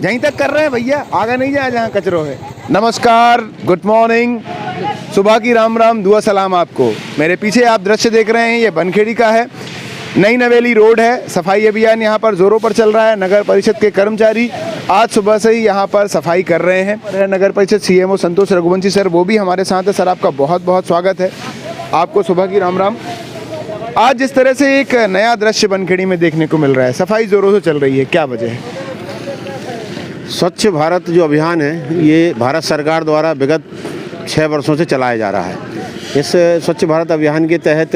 यहीं तक कर रहे हैं भैया, आगे नहीं जाए जहाँ कचरो है। नमस्कार, गुड मॉर्निंग, सुबह की राम राम, दुआ सलाम आपको। मेरे पीछे आप दृश्य देख रहे हैं, ये बनखेड़ी का है, नई नवेली रोड है। सफाई अभियान यहाँ पर जोरों पर चल रहा है। नगर परिषद के कर्मचारी आज सुबह से ही यहाँ पर सफाई कर रहे हैं। नगर परिषद सीएमओ संतोष रघुवंशी सर, वो भी हमारे साथ है। सर, आपका बहुत बहुत स्वागत है, आपको सुबह की राम राम। आज जिस तरह से एक नया दृश्य बनखेड़ी में देखने को मिल रहा है, सफाई जोरों से चल रही है, क्या वजह है? स्वच्छ भारत जो अभियान है, ये भारत सरकार द्वारा विगत 6 वर्षों से चलाया जा रहा है। इस स्वच्छ भारत अभियान के तहत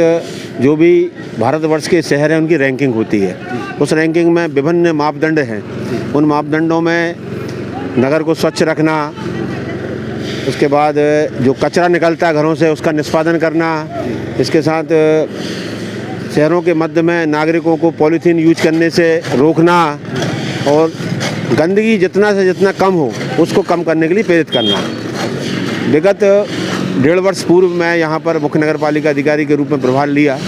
जो भी भारतवर्ष के शहर हैं, उनकी रैंकिंग होती है। उस रैंकिंग में विभिन्न मापदंड हैं। उन मापदंडों में नगर को स्वच्छ रखना, उसके बाद जो कचरा निकलता है घरों से उसका निष्पादन करना, इसके साथ शहरों के मध्य में नागरिकों को पॉलीथीन यूज करने से रोकना और गंदगी जितना से जितना कम हो उसको कम करने के लिए प्रेरित करना। विगत 1.5 वर्ष पूर्व मैं यहाँ पर मुख्य नगर पालिका अधिकारी के रूप में प्रभार लिया,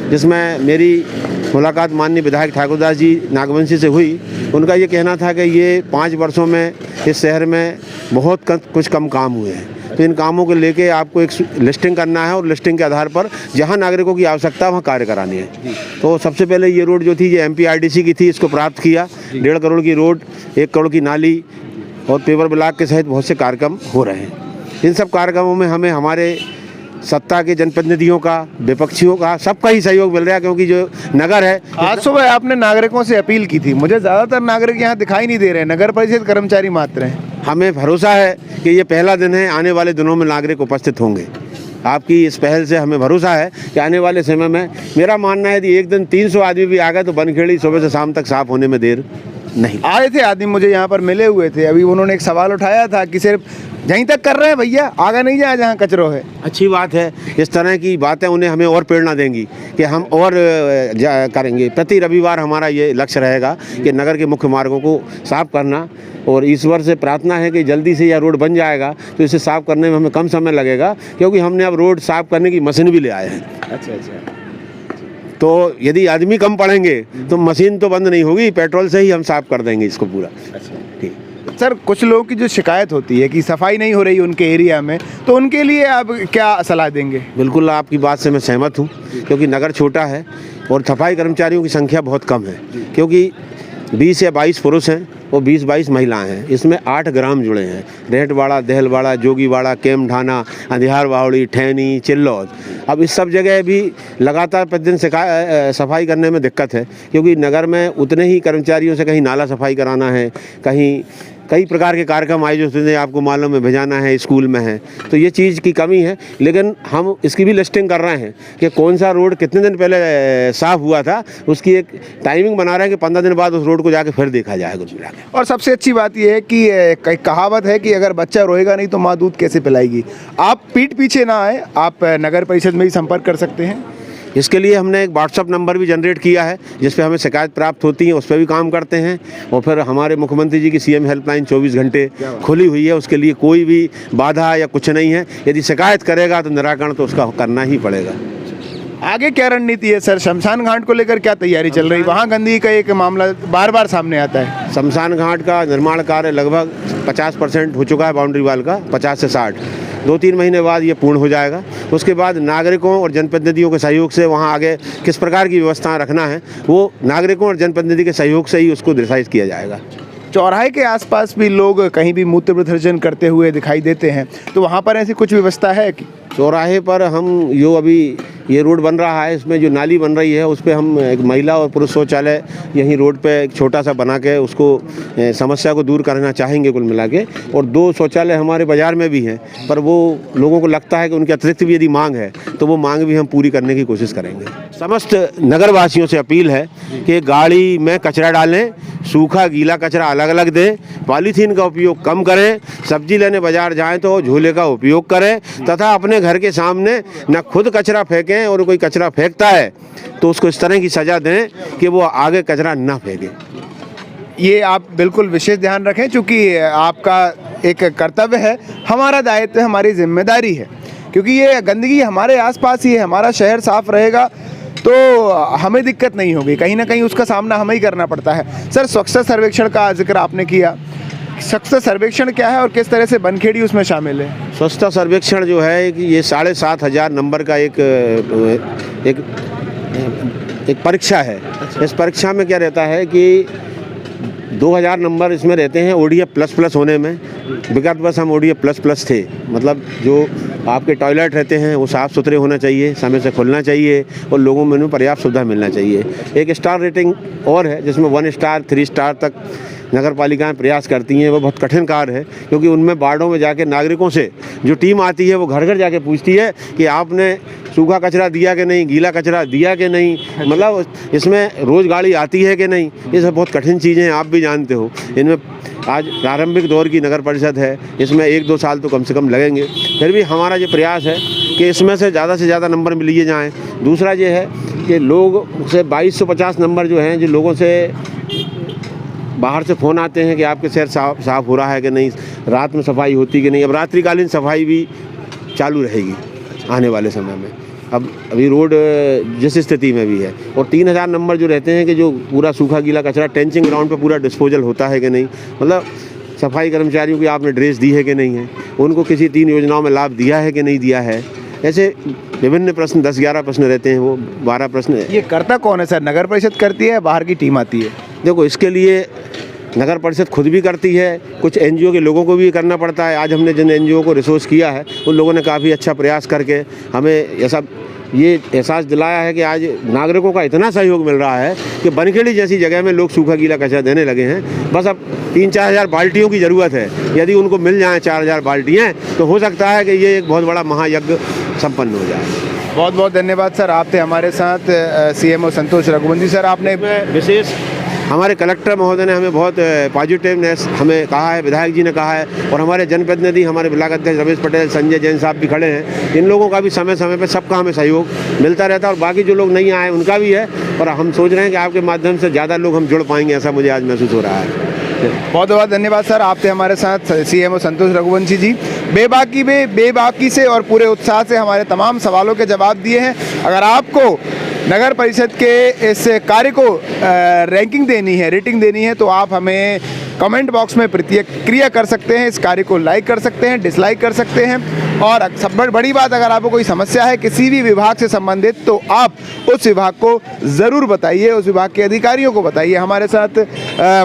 जिसमें मेरी मुलाकात माननीय विधायक ठाकुरदास जी नागवंशी से हुई। उनका ये कहना था कि ये 5 वर्षों में इस शहर में बहुत कुछ कम काम हुए हैं, तो इन कामों को लेके आपको एक लिस्टिंग करना है और लिस्टिंग के आधार पर जहां नागरिकों की आवश्यकता वहां कार्य करानी है। तो सबसे पहले ये रोड जो थी, ये MPRDC की थी, इसको प्राप्त किया। 1.5 करोड़ की रोड, 1 करोड़ की नाली और पेवर ब्लॉक के सहित बहुत से कार्यक्रम हो रहे हैं। इन सब कार्यक्रमों में हमें हमारे सत्ता के जनप्रतिनिधियों का, विपक्षियों का, सबका ही सहयोग मिल रहा है, क्योंकि जो नगर है। आज सुबह आपने नागरिकों से अपील की थी, मुझे ज़्यादातर नागरिक यहाँ दिखाई नहीं दे रहे हैं, नगर परिषद कर्मचारी मात्र हैं। हमें भरोसा है कि ये पहला दिन है, आने वाले दिनों में नागरिक उपस्थित होंगे। आपकी इस पहल से हमें भरोसा है कि आने वाले समय में, मेरा मानना है कि एक दिन 300 आदमी भी आ गए तो बनखेड़ी सुबह से शाम तक साफ होने में देर नहीं। आए थे आदमी, मुझे यहाँ पर मिले हुए थे, अभी उन्होंने एक सवाल उठाया था कि सिर्फ यहीं तक कर रहे हैं भैया, आगे नहीं जाए जहाँ कचरो है। अच्छी बात है, इस तरह की बातें उन्हें हमें और प्रेरणा देंगी कि हम और करेंगे। प्रति रविवार हमारा ये लक्ष्य रहेगा कि नगर के मुख्य मार्गों को साफ करना, और ईश्वर से प्रार्थना है कि जल्दी से यह रोड बन जाएगा तो इसे साफ करने में हमें कम समय लगेगा, क्योंकि हमने अब रोड साफ करने की मशीन भी ले आए हैं। अच्छा। तो यदि आदमी कम पड़ेंगे तो मशीन तो बंद नहीं होगी, पेट्रोल से ही हम साफ कर देंगे इसको पूरा। अच्छा, ठीक। सर, कुछ लोगों की जो शिकायत होती है कि सफाई नहीं हो रही उनके एरिया में, तो उनके लिए आप क्या सलाह देंगे? बिल्कुल, आपकी बात से मैं सहमत हूँ, क्योंकि नगर छोटा है और सफाई कर्मचारियों की संख्या बहुत कम है, क्योंकि 20 या 22 पुरुष हैं और 20-22 महिलाएं हैं। इसमें 8 ग्राम जुड़े हैं, रेहटवाड़ा, देहलवाड़ा, जोगीवाड़ा, केमढाना, अंधियार बावड़ी, ठैनी, चिल्लौद। अब इस सब जगह भी लगातार प्रतिदिन सफाई करने में दिक्कत है, क्योंकि नगर में उतने ही कर्मचारियों से कहीं नाला सफाई कराना है, कहीं कई प्रकार के कार्यक्रम आयोजित होते हैं, आपको मालूम है, भेजाना है, स्कूल में है, तो ये चीज़ की कमी है। लेकिन हम इसकी भी लिस्टिंग कर रहे हैं कि कौन सा रोड कितने दिन पहले साफ़ हुआ था, उसकी एक टाइमिंग बना रहे हैं कि 15 दिन बाद उस रोड को जाके फिर देखा जाएगा। और सबसे अच्छी बात यह है कि कहावत है कि अगर बच्चा रोएगा नहीं तो माँ दूध कैसे पिलाएगी। आप पीठ पीछे ना आए, आप नगर परिषद में ही संपर्क कर सकते हैं। इसके लिए हमने एक व्हाट्सअप नंबर भी जनरेट किया है, जिस पे हमें शिकायत प्राप्त होती है, उस पर भी काम करते हैं। और फिर हमारे मुख्यमंत्री जी की CM हेल्पलाइन 24 घंटे खुली हुई है, उसके लिए कोई भी बाधा या कुछ नहीं है। यदि शिकायत करेगा तो निराकरण तो उसका करना ही पड़ेगा। आगे क्या रणनीति है सर? शमशान घाट को लेकर क्या तैयारी चल रही? वहाँ गंदगी का एक मामला बार बार सामने आता है। शमशान घाट का निर्माण कार्य लगभग 50% हो चुका है, बाउंड्री वाल का 50 से 60। 2-3 महीने बाद ये पूर्ण हो जाएगा। उसके बाद नागरिकों और जनप्रतिनिधियों के सहयोग से वहाँ आगे किस प्रकार की व्यवस्था रखना है, वो नागरिकों और जनप्रतिनिधि के सहयोग से ही उसको डिसाइड किया जाएगा। चौराहे के आसपास भी लोग कहीं भी मूत्र विसर्जन करते हुए दिखाई देते हैं, तो वहाँ पर ऐसी कुछ व्यवस्था है कि? चौराहे पर हम जो अभी ये रोड बन रहा है, इसमें जो नाली बन रही है, उस पर हम एक महिला और पुरुष शौचालय यहीं रोड पे एक छोटा सा बना के उसको समस्या को दूर करना चाहेंगे कुल मिला के। और 2 शौचालय हमारे बाज़ार में भी हैं, पर वो लोगों को लगता है कि उनके अतिरिक्त भी यदि मांग है तो वो मांग भी हम पूरी करने की कोशिश करेंगे। समस्त नगरवासियों से अपील है कि गाड़ी में कचरा डालें, सूखा गीला कचरा अलग अलग दें, पॉलीथीन का उपयोग कम करें, सब्जी लेने बाजार जाएं तो झोले का उपयोग करें, तथा अपने घर के सामने न खुद कचरा फेंकें और कोई कचरा फेंकता है तो उसको इस तरह की सज़ा दें कि वो आगे कचरा ना फेंके। ये आप बिल्कुल विशेष ध्यान रखें, क्योंकि आपका एक कर्तव्य है, हमारा दायित्व है, हमारी जिम्मेदारी है, क्योंकि ये गंदगी हमारे आसपास ही है। हमारा शहर साफ रहेगा तो हमें दिक्कत नहीं होगी, कहीं ना कहीं उसका सामना हमें ही करना पड़ता है। सर, स्वच्छता सर्वेक्षण का जिक्र आपने किया, स्वच्छता सर्वेक्षण क्या है और किस तरह से बनखेड़ी उसमें शामिल है? स्वच्छता सर्वेक्षण जो है कि ये 7,500 नंबर का एक परीक्षा है। इस परीक्षा में क्या रहता है कि 2000 नंबर इसमें रहते हैं ODF++ होने में। विगत वर्ष हम ODF++ थे, मतलब जो आपके टॉयलेट रहते हैं वो साफ़ सुथरे होना चाहिए, समय से खुलना चाहिए और लोगों में पर्याप्त सुविधा मिलना चाहिए। एक स्टार रेटिंग और है जिसमें 1 स्टार 3 स्टार तक नगर पालिकाएँ प्रयास करती हैं। वो बहुत कठिन कार्य है क्योंकि उनमें वार्डों में जाके नागरिकों से जो टीम आती है वो घर घर जाके पूछती है कि आपने सूखा कचरा दिया कि नहीं, गीला कचरा दिया कि नहीं, मतलब इसमें रोज़ गाड़ी आती है कि नहीं। ये सब बहुत कठिन चीज़ें हैं, आप भी जानते हो। इनमें आज प्रारंभिक दौर की नगर परिषद है, इसमें 1-2 साल तो कम से कम लगेंगे। फिर भी हमारा ये प्रयास है कि इसमें से ज़्यादा नंबर लिए जाएँ। दूसरा ये है कि लोग से 2250 नंबर जो हैं, जो लोगों से बाहर से फ़ोन आते हैं कि आपके शहर साफ़ हो रहा है कि नहीं, रात में सफाई होती कि नहीं। अब रात्रिकालीन सफाई भी चालू रहेगी आने वाले समय में। अब अभी रोड जिस स्थिति में भी है, और 3000 नंबर जो रहते हैं कि जो पूरा सूखा गीला कचरा टेंचिंग ग्राउंड पे पूरा डिस्पोजल होता है कि नहीं, मतलब सफाई कर्मचारियों की आपने ड्रेस दी है कि नहीं है, उनको किसी 3 योजनाओं में लाभ दिया है कि नहीं दिया है। ऐसे विभिन्न प्रश्न 10-11 प्रश्न रहते हैं, वो 12 प्रश्न। ये करता कौन है सर? नगर परिषद करती है, बाहर की टीम आती है? देखो, इसके लिए नगर परिषद खुद भी करती है, कुछ NGO के लोगों को भी करना पड़ता है। आज हमने जिन NGO को रिसोर्स किया है उन लोगों ने काफ़ी अच्छा प्रयास करके हमें ये एहसास दिलाया है कि आज नागरिकों का इतना सहयोग मिल रहा है कि बनखेड़ी जैसी जगह में लोग सूखा गीला कचरा देने लगे हैं। बस अब 3-4 हज़ार बाल्टियों की ज़रूरत है। यदि उनको मिल जाएँ 4000 बाल्टियाँ तो हो सकता है कि ये एक बहुत बड़ा महायज्ञ संपन्न हो जाए। बहुत बहुत धन्यवाद सर, आप थे हमारे साथ CMO संतोष रघुवंशी सर। आपने विशेष हमारे कलेक्टर महोदय ने हमें बहुत पॉजिटिवनेस हमें कहा है, विधायक जी ने कहा है, और हमारे जनप्रतिनिधि हमारे ब्लॉक अध्यक्ष रमेश पटेल, संजय जैन साहब भी खड़े हैं। इन लोगों का भी समय समय पर सबका हमें सहयोग मिलता रहता है, और बाकी जो लोग नहीं आए उनका भी है। और हम सोच रहे हैं कि आपके माध्यम से ज़्यादा लोग हम जुड़ पाएंगे, ऐसा मुझे आज महसूस हो रहा है। बहुत बहुत धन्यवाद सर, आप थे हमारे साथ CMO संतोष रघुवंशी जी। बेबाकी से और पूरे उत्साह से हमारे तमाम सवालों के जवाब दिए हैं। अगर आपको नगर परिषद के इस कार्य को रैंकिंग देनी है, रेटिंग देनी है, तो आप हमें कमेंट बॉक्स में प्रतिक्रिया कर सकते हैं। इस कार्य को लाइक कर सकते हैं, डिसलाइक कर सकते हैं। और सब बड़ी बात, अगर आपको कोई समस्या है किसी भी विभाग से संबंधित, तो आप उस विभाग को ज़रूर बताइए, उस विभाग के अधिकारियों को बताइए। हमारे साथ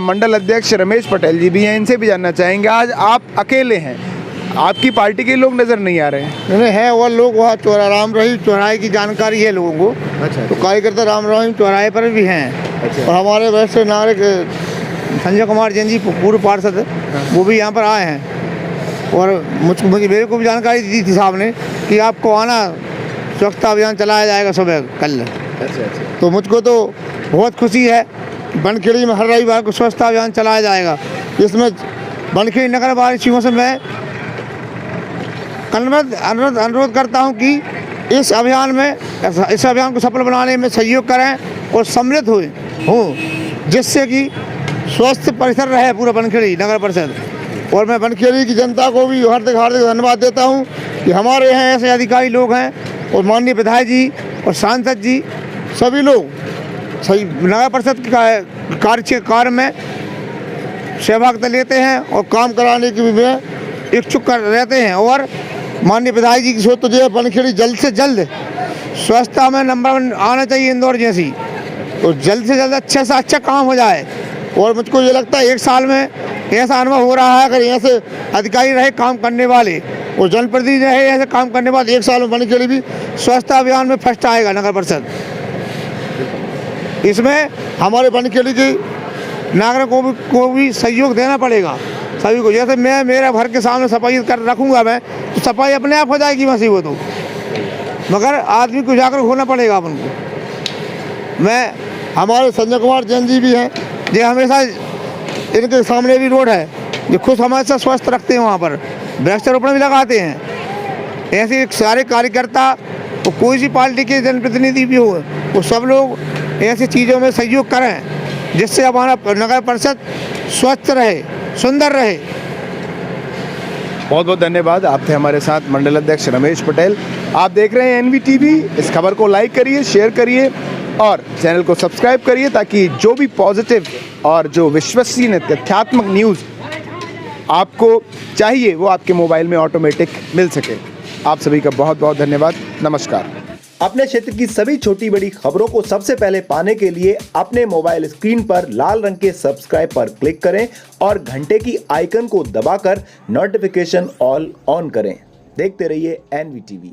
मंडल अध्यक्ष रमेश पटेल जी भी हैं, इनसे भी जानना चाहेंगे। आज आप अकेले हैं, आपकी पार्टी के लोग नज़र नहीं आ रहे हैं? नहीं है, और लोग वहाँ राम रहीम चौराहे की जानकारी है लोगों को। अच्छा। तो कार्यकर्ता राम रहीम चौराहे पर भी हैं। अच्छा। और हमारे वरिष्ठ नागरिक संजय कुमार जैन जी पूर्व पार्षद, वो भी यहाँ पर आए हैं। और मेरे को भी जानकारी दी थी साहब ने कि आपको आना, स्वच्छता अभियान चलाया जाएगा सुबह कल। अच्छा। तो मुझको तो बहुत खुशी है, बनखेड़ी में हर रविवार को स्वच्छता अभियान चलाया जाएगा। इसमें बनखेड़ी नगर वासियों से मैं अनुरोध करता हूं कि इस अभियान को सफल बनाने में सहयोग करें और सम्मिलित हों, जिससे कि स्वस्थ परिसर रहे पूरा बनखेड़ी नगर परिषद। और मैं बनखेड़ी की जनता को भी हार्दिक धन्यवाद देता हूं कि हमारे यहाँ ऐसे अधिकारी लोग हैं, और माननीय विधायक जी और सांसद जी सभी लोग सही नगर परिषद के कार्य में सहभागिता लेते हैं और काम कराने की भी इच्छुक रहते हैं। और माननीय विधायक जी की सोच तो जो है, बनखेड़ी जल्द से जल्द स्वच्छता में नंबर 1 आना चाहिए इंदौर जैसी, तो जल्द से जल्द अच्छे से अच्छा काम हो जाए। और मुझको ये लगता है 1 साल में ऐसा अनुभव हो रहा है, अगर यहाँ से अधिकारी रहे काम करने वाले और जनप्रतिनिधि रहे ऐसे काम करने वाले, 1 साल में बनखेड़ी भी स्वच्छता अभियान में फर्स्ट आएगा नगर परिषद। इसमें हमारे बनखेड़ी के नागरिकों को भी सहयोग देना पड़ेगा सभी को। जैसे मैं मेरे घर के सामने सफाई कर रखूँगा मैं, तो सफाई अपने आप हो जाएगी वैसे वो तो, मगर आदमी को जागरूक होना पड़ेगा अपन को। मैं हमारे संजय कुमार जैन जी भी हैं, जो हमेशा इनके सामने भी रोड है, जो खुद हमेशा स्वस्थ रखते हैं, वहाँ पर वृक्षारोपण भी लगाते हैं। ऐसे सारे कार्यकर्ता, तो कोई सी पार्टी के जनप्रतिनिधि भी हो, वो सब लोग ऐसी चीज़ों में सहयोग करें, जिससे हमारा नगर परिषद स्वच्छ रहे, सुंदर रहे। बहुत बहुत धन्यवाद, आप थे हमारे साथ मंडल अध्यक्ष रमेश पटेल। आप देख रहे हैं NVTV। इस खबर को लाइक करिए, शेयर करिए और चैनल को सब्सक्राइब करिए, ताकि जो भी पॉजिटिव और जो विश्वसनीय तथ्यात्मक न्यूज़ आपको चाहिए वो आपके मोबाइल में ऑटोमेटिक मिल सके। आप सभी का बहुत बहुत धन्यवाद। नमस्कार। अपने क्षेत्र की सभी छोटी बड़ी खबरों को सबसे पहले पाने के लिए अपने मोबाइल स्क्रीन पर लाल रंग के सब्सक्राइब पर क्लिक करें और घंटे की आइकन को दबाकर नोटिफिकेशन ऑल ऑन करें। देखते रहिए NVTV।